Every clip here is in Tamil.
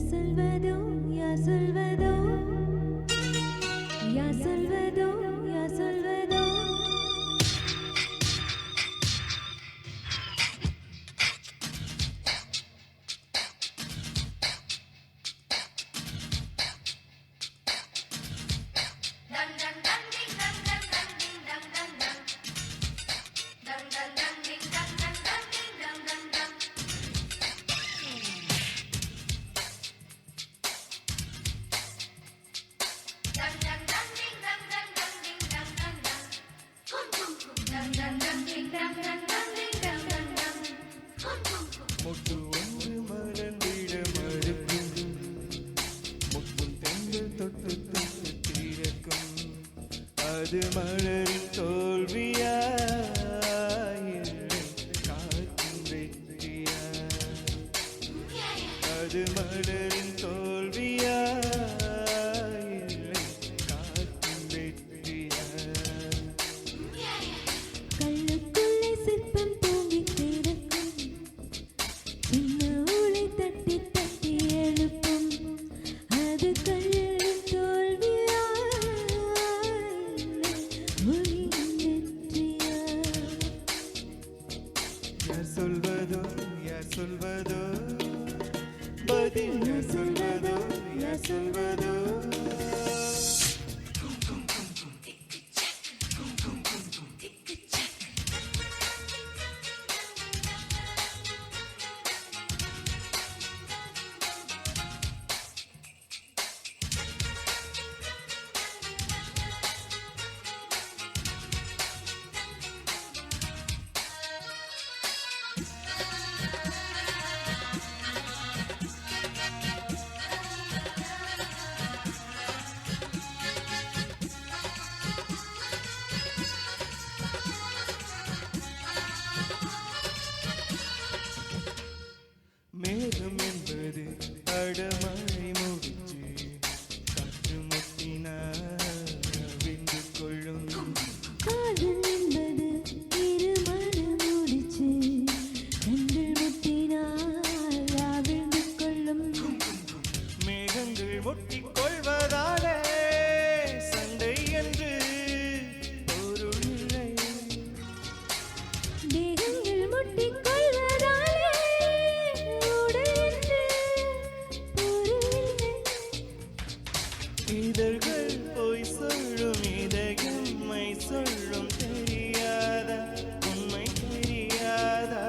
சொல்வதோ யார் சொல்வதோ யார் சொல்வதோ யார் சொல்வதோ முட்டு ஒன்று மறந்திட மறுக்கும் முட்டும் தெங்கள் தொட்டு தொட்டு தீரக்கும் அது மலரின் தோல்வியா இல்லை காற்றும் வெற்றியா அது மலரின் தோல்வியா இல்லை காற்றும் வெற்றியா கல்லுக்குள்ளே சிற்பம் தூங்கி கிடக்கும் சின்ன ஊளை தட்டி தட்டி எழுப்பும் அது கல்லின் தோல்வியா ஒளியின் வெற்றியா யார் சொல்வதோ யார் சொல்வதோ பதில் யார் சொல்வதோ யார் சொல்வதோ மேகம் என்பது அடமழை முடிச்சு காற்று முட்டினால் விந்து கொள்ளும் காதல் என்பது இருமன முடிச்சு கண்கள் முட்டினால் அவிழ்ந்து கொள்ளும் மேகங்கள் முட்டிக் கொள்வதாலே சண்டை என்று பொருள் இல்லை தேகங்கள் முட்டிக் கொள்வதாலே உடல் என்று பொருளில்லை இதழ்கள் பொய் சொல்லும் இதயம் மை சொல்லும் தெரியாதா உண்மை தெரியாதா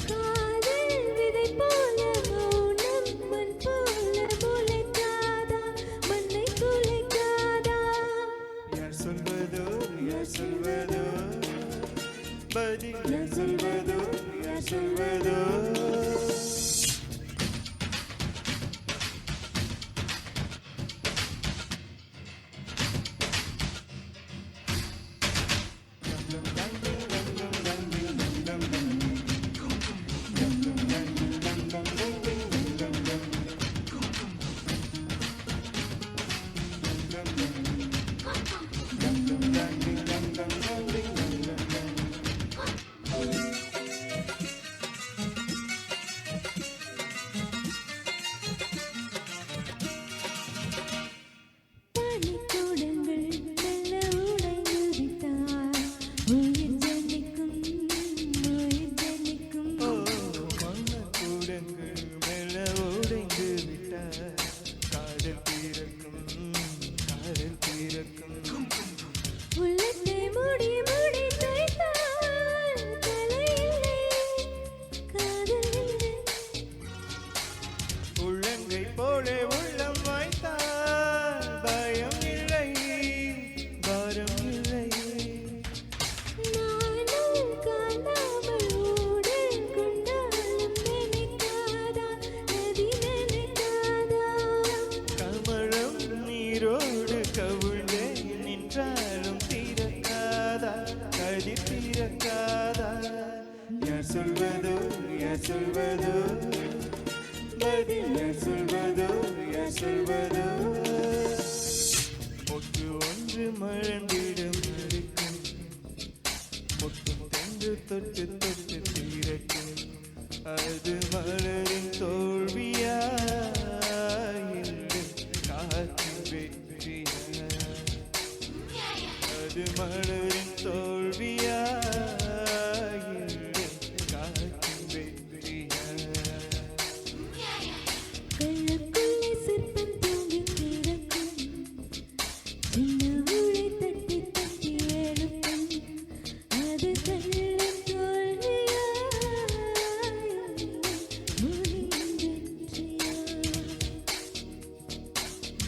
காதல் விதை போல மௌனம் மண் போல முளைக்காதா மண்ணை துளைக்காதா யார் சொல்வதோ யார் சொல்வதோ பதில் யார் சொல்வதோ யார் சொல்வதோ பனிக்கூடங்கள் மெல்ல உடைந்து விட்டால் உயிர் ஜனிக்கும் உயிர் ஜனிக்கும் மன்னக்கூடங்கள் மெல்ல உடைந்து விட்டார் காதல் பிறக்கும் காதல் பிறக்கும் உள்ளத்தை மூடி மூடி தைத்தால் கலை இல்லை காதல் இல்லை உள்ளங்கை போலே உள்ளம் வைத்தால் பயம் இல்லை பாரம் இல்லை நானும் காணாமல் ஊடல் கொண்டாலும் நினைக்காதா நதி நினைக்காதா கமலம் நீரோடு கவிழ்ந்தே நின்றாலும் தீரக்காதா கதி தீரக்காதா யார் சொல்வதோ யார் சொல்வதோ பதில் யார் சொல்வதோ யார் சொல்வதோ முட்டு ஒன்று மழந்திட மறுக்கும் முட்டும் தென்று தொட்டு தொட்டு தீரக்கும் அது மலரின் தோல்வியா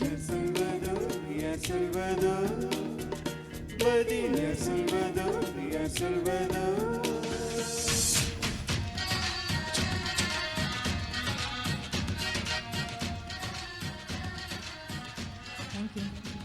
யார் சொல்வதோ யார் சொல்வதோ பதில் யார் சொல்வதோ யார் சொல்வதோ தேங்க்யூ